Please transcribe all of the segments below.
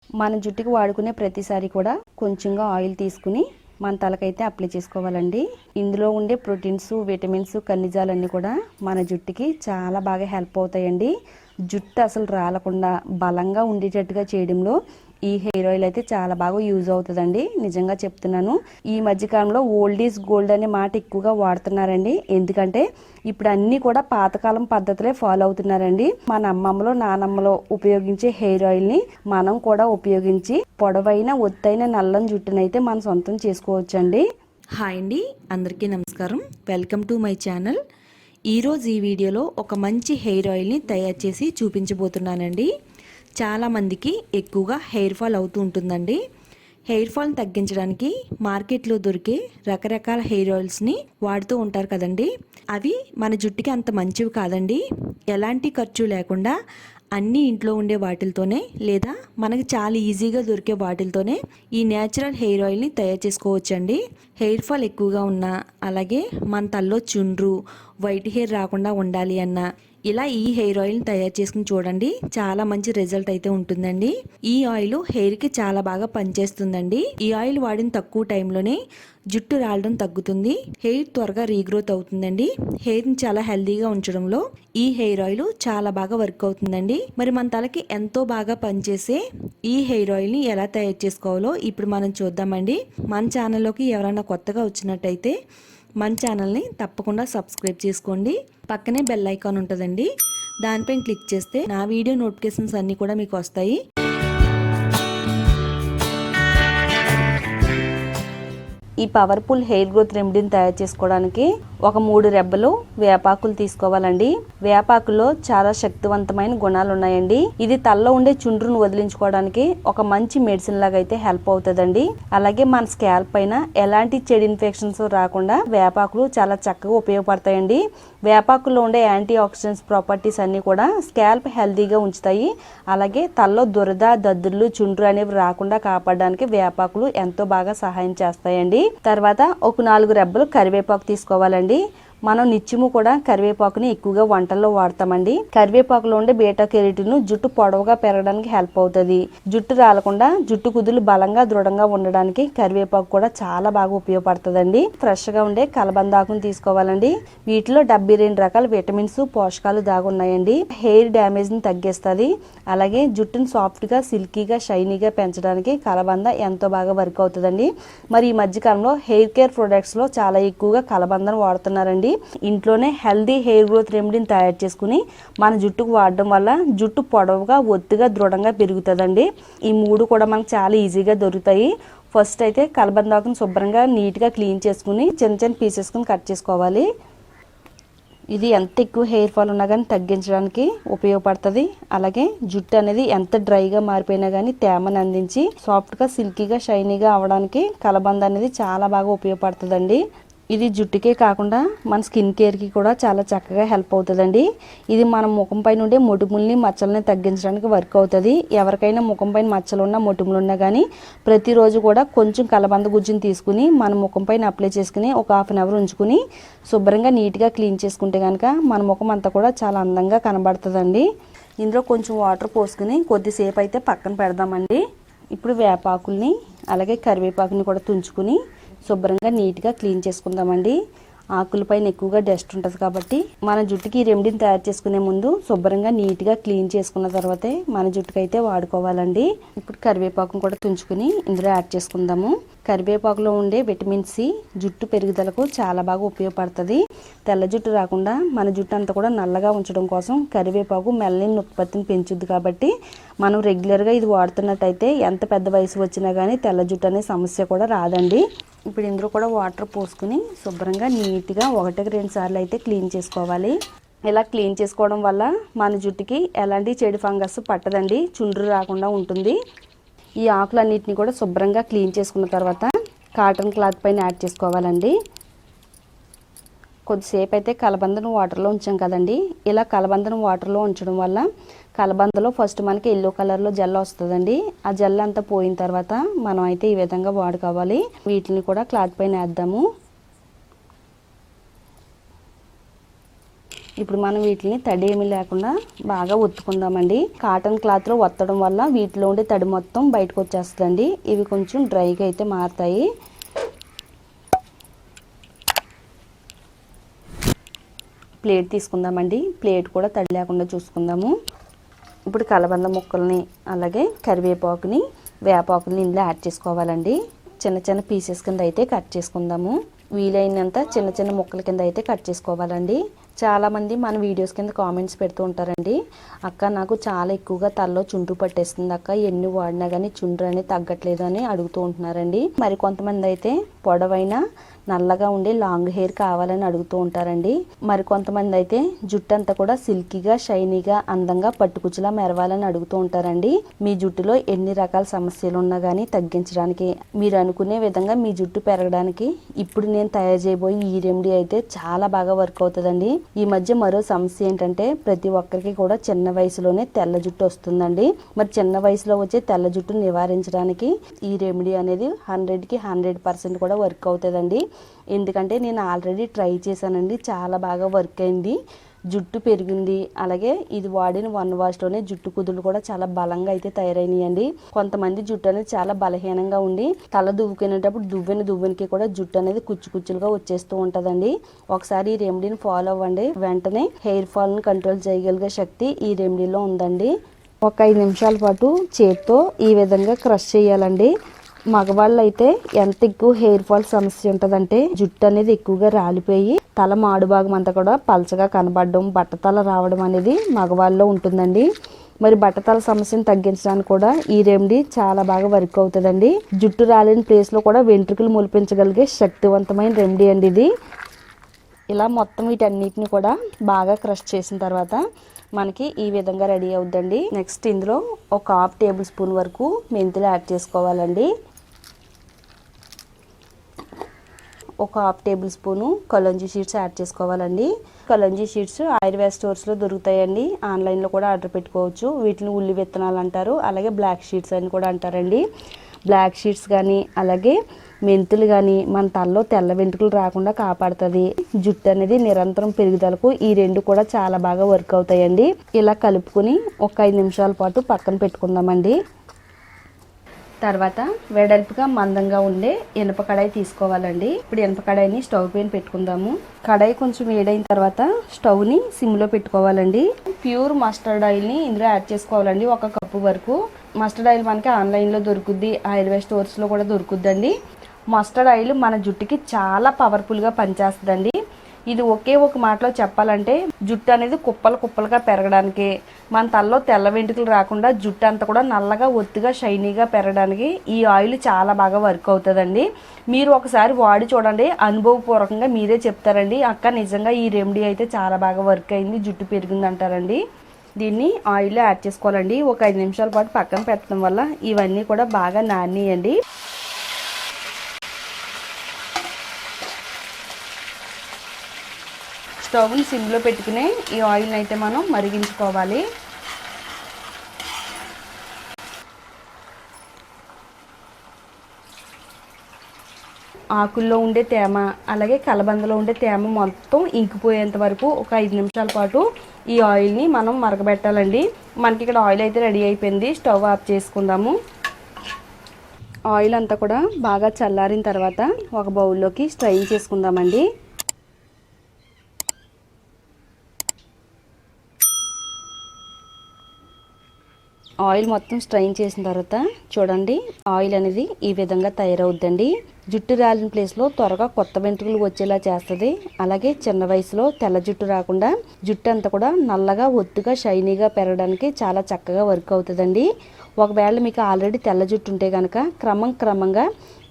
మన జుట్టుకి వాడుకునే ప్రతిసారి కూడా కొంచెంగా ఆయిల్ తీసుకుని మన తలకైతే అప్లై చేసుకోవాలండి. ఇందులో ఉండే ప్రోటీన్స్, విటమిన్స్, ఖనిజాలన్నీ కూడా మన జుట్టుకి చాలా బాగా హెల్ప్ అవుతాయండి. జుట్టు అసలు రాలకుండా బలంగా ఉండేటట్టుగా చేయడంలో ఈ హెయిర్ ఆయిల్ అయితే చాలా బాగా యూజ్ అవుతుందండి. నిజంగా చెప్తున్నాను. ఈ మధ్యకాలంలో ఓల్డ్ ఈజ్ గోల్డ్ అనే మాట ఎక్కువగా వాడుతున్నారండి. ఎందుకంటే ఇప్పుడు అన్నీ కూడా పాతకాలం పద్ధతులే ఫాలో అవుతున్నారండి. మన అమ్మమ్మలో నానమ్మలో ఉపయోగించే హెయిర్ ఆయిల్ని మనం కూడా ఉపయోగించి పొడవైన ఒత్తైన నల్లని జుట్టునైతే మనం సొంతం చేసుకోవచ్చండి. హాయ్ అండి, అందరికీ నమస్కారం. Welcome to my channel. ఈరోజు ఈ వీడియోలో ఒక మంచి హెయిర్ ఆయిల్ని తయారు చేసి చూపించబోతున్నానండి. చాలామందికి ఎక్కువగా హెయిర్ ఫాల్ అవుతూ ఉంటుందండి. హెయిర్ ఫాల్ని తగ్గించడానికి మార్కెట్లో దొరికే రకరకాల హెయిర్ ఆయిల్స్ని వాడుతూ ఉంటారు కదండి. అవి మన జుట్టుకి అంత మంచివి కాదండి. ఎలాంటి ఖర్చు లేకుండా అన్నీ ఇంట్లో ఉండే వాటితోనే లేదా మనకి చాలా ఈజీగా దొరికే వాటితోనే ఈ న్యాచురల్ హెయిర్ ఆయిల్ని తయారు చేసుకోవచ్చండి. హెయిర్ ఫాల్ ఎక్కువగా ఉన్నా, అలాగే మన తల్లో చుండ్రు, వైట్ హెయిర్ రాకుండా ఉండాలి అన్నా ఇలా ఈ హెయిర్ ఆయిల్ని తయారు చేసుకుని చూడండి. చాలా మంచి రిజల్ట్ అయితే ఉంటుందండి. ఈ ఆయిల్ హెయిర్కి చాలా బాగా పనిచేస్తుందండి. ఈ ఆయిల్ వాడిన తక్కువ టైంలోనే జుట్టు రాలడం తగ్గుతుంది. హెయిర్ త్వరగా రీగ్రోత్ అవుతుందండి. హెయిర్ని చాలా హెల్దీగా ఉంచడంలో ఈ హెయిర్ ఆయిల్ చాలా బాగా వర్క్ అవుతుందండి. మరి మన తలకి ఎంతో బాగా పనిచేసే ఈ హెయిర్ ఆయిల్ని ఎలా తయారు చేసుకోవాలో ఇప్పుడు మనం చూద్దామండి. మన ఛానల్లోకి ఎవరైనా కొత్తగా వచ్చినట్టయితే మన ఛానల్ని తప్పకుండా సబ్స్క్రైబ్ చేసుకోండి. పక్కనే బెల్ ఐకాన్ ఉంటుందండి, దానిపైన క్లిక్ చేస్తే నా వీడియో నోటిఫికేషన్స్ అన్నీ కూడా మీకు వస్తాయి. ఈ పవర్ఫుల్ హెయిర్ గ్రోత్ రెమెడీని తయారు చేసుకోవడానికి ఒక 3 రెబ్బలు వేపాకులు తీసుకోవాలండి. వేపాకుల్లో చాలా శక్తివంతమైన గుణాలు ఉన్నాయండి. ఇది తలలో ఉండే చుండ్రును వదిలించుకోవడానికి ఒక మంచి మెడిసిన్ లాగా అయితే హెల్ప్ అవుతుందండి. అలాగే మన స్కాల్ప్ పైన ఎలాంటి చెడు ఇన్ఫెక్షన్స్ రాకుండా వేపాకులు చాలా చక్కగా ఉపయోగపడతాయండి. వేపాకుల్లో ఉండే యాంటీ ఆక్సిడెంట్స్ ప్రాపర్టీస్ అన్ని కూడా స్కాల్ప్ హెల్దీగా ఉంచుతాయి. అలాగే తలలో దురద, దద్దుర్లు, చుండ్రు అనేవి రాకుండా కాపాడడానికి వేపాకులు ఎంతో బాగా సహాయం చేస్తాయండి. తర్వాత ఒక 4 రెబ్బలు కరివేపాకు తీసుకోవాలండి. మనం నిత్యము కూడా కరివేపాకుని ఎక్కువగా వంటల్లో వాడతామండి. కరివేపాకులో ఉండే బీటా కెరోటిన్ జుట్టు పొడవుగా పెరగడానికి హెల్ప్ అవుతుంది. జుట్టు రాలకుండా, జుట్టు కుదులు బలంగా దృఢంగా ఉండడానికి కరివేపాకు కూడా చాలా బాగా ఉపయోగపడుతుందండి. ఫ్రెష్ గా ఉండే కలబందాకుని తీసుకోవాలండి. వీటిలో 72 రకాల విటమిన్స్, పోషకాలు దాగున్నాయండి. హెయిర్ డ్యామేజ్ ని తగ్గిస్తుంది. అలాగే జుట్టును సాఫ్ట్ గా, సిల్కీగా, షైనీగా పెంచడానికి కలబంద ఎంతో బాగా వర్క్ అవుతుందండి. మరి ఈ మధ్యకాలంలో హెయిర్ కేర్ ప్రొడక్ట్స్ లో చాలా ఎక్కువగా కలబందను వాడుతున్నారండి. ఇంట్లోనే హెల్దీ హెయిర్ గ్రోత్ రెమెడీని తయారు చేసుకుని మన జుట్టుకు వాడడం వల్ల జుట్టు పొడవుగా, ఒత్తుగా, దృఢంగా పెరుగుతుందండి. ఈ 3 కూడా మనకు చాలా ఈజీగా దొరుకుతాయి. ఫస్ట్ అయితే కలబందాకుని శుభ్రంగా నీట్గా క్లీన్ చేసుకుని చిన్న చిన్న పీసెస్ని కట్ చేసుకోవాలి. ఇది ఎంత ఎక్కువ హెయిర్ ఫాల్ ఉన్నా కానీ తగ్గించడానికి ఉపయోగపడుతుంది. అలాగే జుట్టు అనేది ఎంత డ్రైగా మారిపోయినా కానీ తేమను అందించి సాఫ్ట్గా, సిల్కీగా, షైనీగా అవడానికి కలబంద అనేది చాలా బాగా ఉపయోగపడుతుందండి. ఇది జుట్టుకే కాకుండా మన స్కిన్ కేర్కి కూడా చాలా చక్కగా హెల్ప్ అవుతుందండి. ఇది మన ముఖం పైన ఉండే మొటిముల్ని, మచ్చల్ని తగ్గించడానికి వర్క్ అవుతుంది. ఎవరికైనా ముఖం పైన మచ్చలు ఉన్నా, మొటిములు ఉన్నా కానీ ప్రతిరోజు కూడా కొంచెం కలబంద గుజ్జుని తీసుకుని మన ముఖం పైన అప్లై చేసుకుని ఒక 1/2 అవర్ ఉంచుకుని శుభ్రంగా నీట్గా క్లీన్ చేసుకుంటే కనుక మన ముఖం అంతా కూడా చాలా అందంగా కనబడుతుందండి. ఇందులో కొంచెం వాటర్ పోసుకుని కొద్దిసేపు అయితే పక్కన పెడదామండి. ఇప్పుడు వేపాకుల్ని అలాగే కరివేపాకుని కూడా తుంచుకుని శుభ్రంగా నీట్గా క్లీన్ చేసుకుందామండి. ఆకులపైన ఎక్కువగా డస్ట్ ఉంటుంది కాబట్టి మన జుట్టుకి ఈ రెమెడీని తయారు చేసుకునే ముందు శుభ్రంగా నీట్గా క్లీన్ చేసుకున్న తర్వాతే మన జుట్టుకి అయితే వాడుకోవాలండి. ఇప్పుడు కరివేపాకును కూడా తుంచుకుని ఇందులో యాడ్ చేసుకుందాము. కరివేపాకులో ఉండే విటమిన్ సి జుట్టు పెరుగుదలకు చాలా బాగా ఉపయోగపడుతుంది. తెల్ల జుట్టు రాకుండా మన జుట్టు అంతా కూడా నల్లగా ఉంచడం కోసం కరివేపాకు మెలనిన్ ఉత్పత్తిని పెంచుద్ది కాబట్టి మనం రెగ్యులర్గా ఇది వాడుతున్నట్టయితే ఎంత పెద్ద వయసు వచ్చినా కానీ తెల్ల జుట్టు అనే సమస్య కూడా రాదండి. ఇప్పుడు ఇందులో కూడా వాటర్ పోసుకుని శుభ్రంగా నీట్గా 1-2 సార్లు అయితే క్లీన్ చేసుకోవాలి. ఇలా క్లీన్ చేసుకోవడం వల్ల మన జుట్టుకి ఎలాంటి చెడు ఫంగస్ పట్టదండి, చుండ్రు రాకుండా ఉంటుంది. ఈ ఆకులన్నిటిని కూడా శుభ్రంగా క్లీన్ చేసుకున్న తర్వాత కాటన్ క్లాత్ పైన యాడ్ చేసుకోవాలండి. కొద్దిసేపు అయితే కలబందను వాటర్లో ఉంచాం కదండి. ఇలా కలబందను వాటర్లో ఉంచడం వల్ల కలబందలో ఫస్ట్ మనకి ఎల్లో కలర్లో జెల్ వస్తుందండి. ఆ జెల్ అంతా పోయిన తర్వాత మనం అయితే ఈ విధంగా వాడుకోవాలి. వీటిని కూడా క్లాత్ పైన వేద్దాము. ఇప్పుడు మనం వీటిని తడి ఏమీ లేకుండా బాగా ఒత్తుకుందామండి. కాటన్ క్లాత్లో ఒత్తడం వల్ల వీటిలో ఉండే తడి మొత్తం బయటకు వచ్చేస్తుందండి. ఇవి కొంచెం డ్రైగా అయితే మారుతాయి. ప్లేట్ తీసుకుందామండి. ప్లేట్ కూడా తడి లేకుండా చూసుకుందాము. ఇప్పుడు కలబంద ముక్కల్ని అలాగే కరివేపాకుని వేపాకుని ఇందులో యాడ్ చేసుకోవాలండి. చిన్న చిన్న పీసెస్ కింద అయితే కట్ చేసుకుందాము. వీలైనంత చిన్న చిన్న ముక్కల కింద అయితే కట్ చేసుకోవాలండి. చాలామంది మన వీడియోస్ కింద కామెంట్స్ పెడుతూ ఉంటారండి, అక్క నాకు చాలా ఎక్కువగా తలలో చుండ్రు పట్టేస్తుంది అక్క, ఎన్ని వాడినా కానీ చుండ్రు అనేది తగ్గట్లేదు అని అడుగుతూ ఉంటున్నారండి. మరి కొంతమంది అయితే పొడవైన నల్లగా ఉండే లాంగ్ హెయిర్ కావాలని అడుగుతూ ఉంటారండి. మరి కొంతమంది అయితే జుట్టు అంతా కూడా సిల్కీగా షైనీగా అందంగా పట్టుకుచ్చులా మెరవాలని అడుగుతూ ఉంటారండి. మీ జుట్టులో ఎన్ని రకాల సమస్యలు ఉన్నా కానీ తగ్గించడానికి, మీరు అనుకునే విధంగా మీ జుట్టు పెరగడానికి ఇప్పుడు నేను తయారు చేయబోయే ఈ రెమెడీ అయితే చాలా బాగా వర్క్ అవుతుందండి. ఈ మధ్య మరో సమస్య ఏంటంటే ప్రతి ఒక్కరికి కూడా చిన్న వయసులోనే తెల్ల జుట్టు వస్తుందండి. మరి చిన్న వయసులో వచ్చే తెల్ల జుట్టు నివారించడానికి ఈ రెమెడీ అనేది 100కి 100% కూడా వర్క్ అవుతుందండి. ఎందుకంటే నేను ఆల్రెడీ ట్రై చేశానండి, చాలా బాగా వర్క్ అయింది, జుట్టు పెరిగింది. అలాగే ఇది వాడిన 1 వాష్లోనే జుట్టు కుదులు కూడా చాలా బలంగా అయితే తయారైనాయండి. కొంతమంది జుట్టు అనేది చాలా బలహీనంగా ఉండి తల దువ్వుకునేటప్పుడు దువ్వెనకి కూడా జుట్టు అనేది కుచ్చులుగా వచ్చేస్తూ ఉంటుందండి. ఒకసారి ఈ రెమెడీని ఫాలో అవ్వండి, వెంటనే హెయిర్ ఫాల్ని కంట్రోల్ చేయగలిగే శక్తి ఈ రెమెడీలో ఉందండి. ఒక 5 నిమిషాల పాటు చేత్తో ఈ విధంగా క్రష్ చేయాలండి. మగవాళ్ళు అయితే ఎంత ఎక్కువ హెయిర్ ఫాల్ సమస్య ఉంటుందంటే జుట్టు అనేది ఎక్కువగా రాలిపోయి తల మాడు భాగం అంతా కూడా పలచగా కనబడడం, బట్టతల రావడం అనేది మగవాళ్ళలో ఉంటుందండి. మరి బట్టతల సమస్యను తగ్గించడానికి కూడా ఈ రెమెడీ చాలా బాగా వర్క్ అవుతుందండి. జుట్టు రాలిన ప్లేస్లో కూడా వెంట్రుకలు మొలిపించగలిగే శక్తివంతమైన రెమెడీ అండి ఇది. ఇలా మొత్తం వీటన్నిటిని కూడా బాగా క్రష్ చేసిన తర్వాత మనకి ఈ విధంగా రెడీ అవుద్దండి. నెక్స్ట్ ఇందులో ఒక 1/2 టేబుల్ స్పూన్ వరకు మెంతులు యాడ్ చేసుకోవాలండి. ఒక 1/2 table spoon kalonji seeds add చేసుకోవాలండి. కలోంజీ సీడ్స్ ఆయుర్వేద స్టోర్స్లో దొరుకుతాయండి, ఆన్లైన్లో కూడా ఆర్డర్ పెట్టుకోవచ్చు. వీటిని ఉల్లి విత్తనాలు అంటారు, అలాగే బ్లాక్ షీడ్స్ అని కూడా అంటారండి. బ్లాక్ షీడ్స్ కానీ అలాగే మెంతులు కానీ మన తలలో తెల్ల వెంట్రుకలు రాకుండా కాపాడుతుంది. జుట్టు అనేది నిరంతరం పెరుగుదలకు ఈ రెండు కూడా చాలా బాగా వర్క్ అవుతాయండి. ఇలా కలుపుకొని ఒక 5 నిమిషాల పాటు పక్కన పెట్టుకుందామండి. తర్వాత వెడల్పుగా మందంగా ఉండే ఇనుప కడాయి తీసుకోవాలండి. ఇప్పుడు ఇనుప కడాయిని స్టవ్ పైన పెట్టుకుందాము. కడాయి కొంచెం వేడైన తర్వాత స్టవ్ని సిమ్లో పెట్టుకోవాలండి. ప్యూర్ మస్టర్డ్ ఆయిల్ని ఇందులో యాడ్ చేసుకోవాలండి. 1 కప్పు వరకు. మస్టర్డ్ ఆయిల్ మనకి ఆన్లైన్లో దొరుకుద్ది, ఆయుర్వేద స్టోర్స్లో కూడా దొరుకుద్దండి. మస్టర్డ్ ఆయిల్ మన జుట్టుకి చాలా పవర్ఫుల్గా పనిచేస్తుందండి. ఇది ఒకే ఒక మాటలో చెప్పాలంటే జుట్టు అనేది కుప్పలుగా పెరగడానికి, మన తలలో తెల్ల వెంట్రుకలు రాకుండా జుట్టు అంతా కూడా నల్లగా ఒత్తుగా షైనీగా పెరగడానికి ఈ ఆయిల్ చాలా బాగా వర్క్ అవుతుందండి. మీరు ఒకసారి వాడి చూడండి, అనుభవపూర్వకంగా మీరే చెప్తారండి, అక్క నిజంగా ఈ రెమెడీ అయితే చాలా బాగా వర్క్ అయింది, జుట్టు పెరిగింది అంటారండి. దీన్ని ఆయిల్లో యాడ్ చేసుకోవాలండి. ఒక 5 నిమిషాల పాటు పక్కన పెట్టడం వల్ల ఇవన్నీ కూడా బాగా నానియండి. స్టవ్ని సిమ్లో పెట్టుకుని ఈ ఆయిల్ని అయితే మనం మరిగించుకోవాలి. ఆకుల్లో ఉండే తేమ అలాగే కలబందలో ఉండే తేమ మొత్తం ఇంకిపోయేంత వరకు ఒక 5 నిమిషాల పాటు ఈ ఆయిల్ని మనం మరగబెట్టాలండి. మనకి ఇక్కడ ఆయిల్ అయితే రెడీ అయిపోయింది. స్టవ్ ఆఫ్ చేసుకుందాము. ఆయిల్ అంతా కూడా బాగా చల్లారిన తర్వాత ఒక బౌల్లోకి స్ట్రైన్ చేసుకుందామండి. ఆయిల్ మొత్తం స్ట్రైన్ చేసిన తర్వాత చూడండి, ఆయిల్ అనేది ఈ విధంగా తయారవుద్దండి. జుట్టు రాలిన ప్లేస్లో త్వరగా కొత్త వెంట్రుకలు వచ్చేలా చేస్తుంది. అలాగే చిన్న వయసులో తెల్ల జుట్టు రాకుండా జుట్టు అంతా కూడా నల్లగా ఒత్తుగా షైనీగా పెరగడానికి చాలా చక్కగా వర్క్ అవుతుందండి. ఒకవేళ మీకు ఆల్రెడీ తెల్ల జుట్టు ఉంటే కనుక క్రమంగా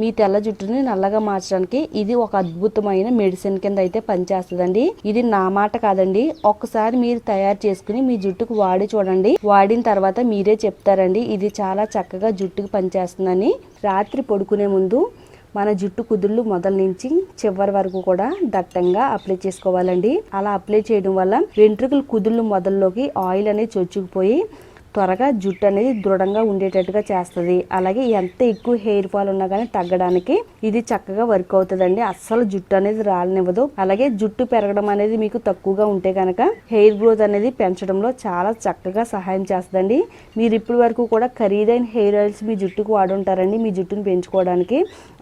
మీ తెల్ల జుట్టుని నల్లగా మార్చడానికి ఇది ఒక అద్భుతమైన మెడిసిన్ కింద అయితే పనిచేస్తుందండి. ఇది నా మాట కాదండి, ఒక్కసారి మీరు తయారు చేసుకుని మీ జుట్టుకు వాడి చూడండి. వాడిన తర్వాత మీరే చెప్తారండి ఇది చాలా చక్కగా జుట్టుకు పనిచేస్తుందని. రాత్రి పడుకునే ముందు మన జుట్టు కుదుళ్ళు మొదల నుంచి చివరి వరకు కూడా దట్టంగా అప్లై చేసుకోవాలండి. అలా అప్లై చేయడం వల్ల వెంట్రుకల కుదుళ్ళు మొదల్లోకి ఆయిల్ అనేది చొచ్చుకుపోయి త్వరగా జుట్టు అనేది దృఢంగా ఉండేటట్టుగా చేస్తుంది. అలాగే ఎంత ఎక్కువ హెయిర్ ఫాల్ ఉన్నా కానీ తగ్గడానికి ఇది చక్కగా వర్క్ అవుతుందండి. అస్సలు జుట్టు అనేది రాలనివ్వదు. అలాగే జుట్టు పెరగడం అనేది మీకు తక్కువగా ఉంటే కనుక హెయిర్ గ్రోత్ అనేది పెంచడంలో చాలా చక్కగా సహాయం చేస్తుందండి. మీరు ఇప్పటి వరకు కూడా ఖరీదైన హెయిర్ ఆయిల్స్ మీ జుట్టుకు వాడుంటారండి మీ జుట్టును పెంచుకోవడానికి.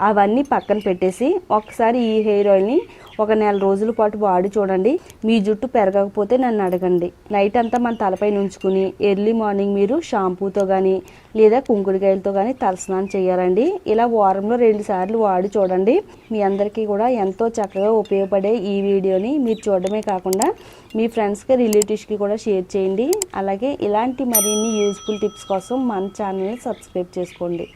అవన్నీ పక్కన పెట్టేసి ఒకసారి ఈ హెయిర్ ఆయిల్ని ఒక నెల రోజుల పాటు వాడి చూడండి. మీ జుట్టు పెరగకపోతే నన్ను అడగండి. నైట్ అంతా మన తలపైన ఉంచుకుని ఎర్లీ మార్నింగ్ మీరు షాంపూతో కానీ లేదా కుంకుడుకాయలతో కానీ తలస్నానం చేయాలండి. ఇలా వారంలో 2 సార్లు వాడి చూడండి. మీ అందరికీ కూడా ఎంతో చక్కగా ఉపయోగపడే ఈ వీడియోని మీరు చూడడమే కాకుండా మీ ఫ్రెండ్స్కి రిలేటివ్స్కి కూడా షేర్ చేయండి. అలాగే ఇలాంటి మరిన్ని యూజ్ఫుల్ టిప్స్ కోసం మన ఛానల్ని సబ్స్క్రైబ్ చేసుకోండి.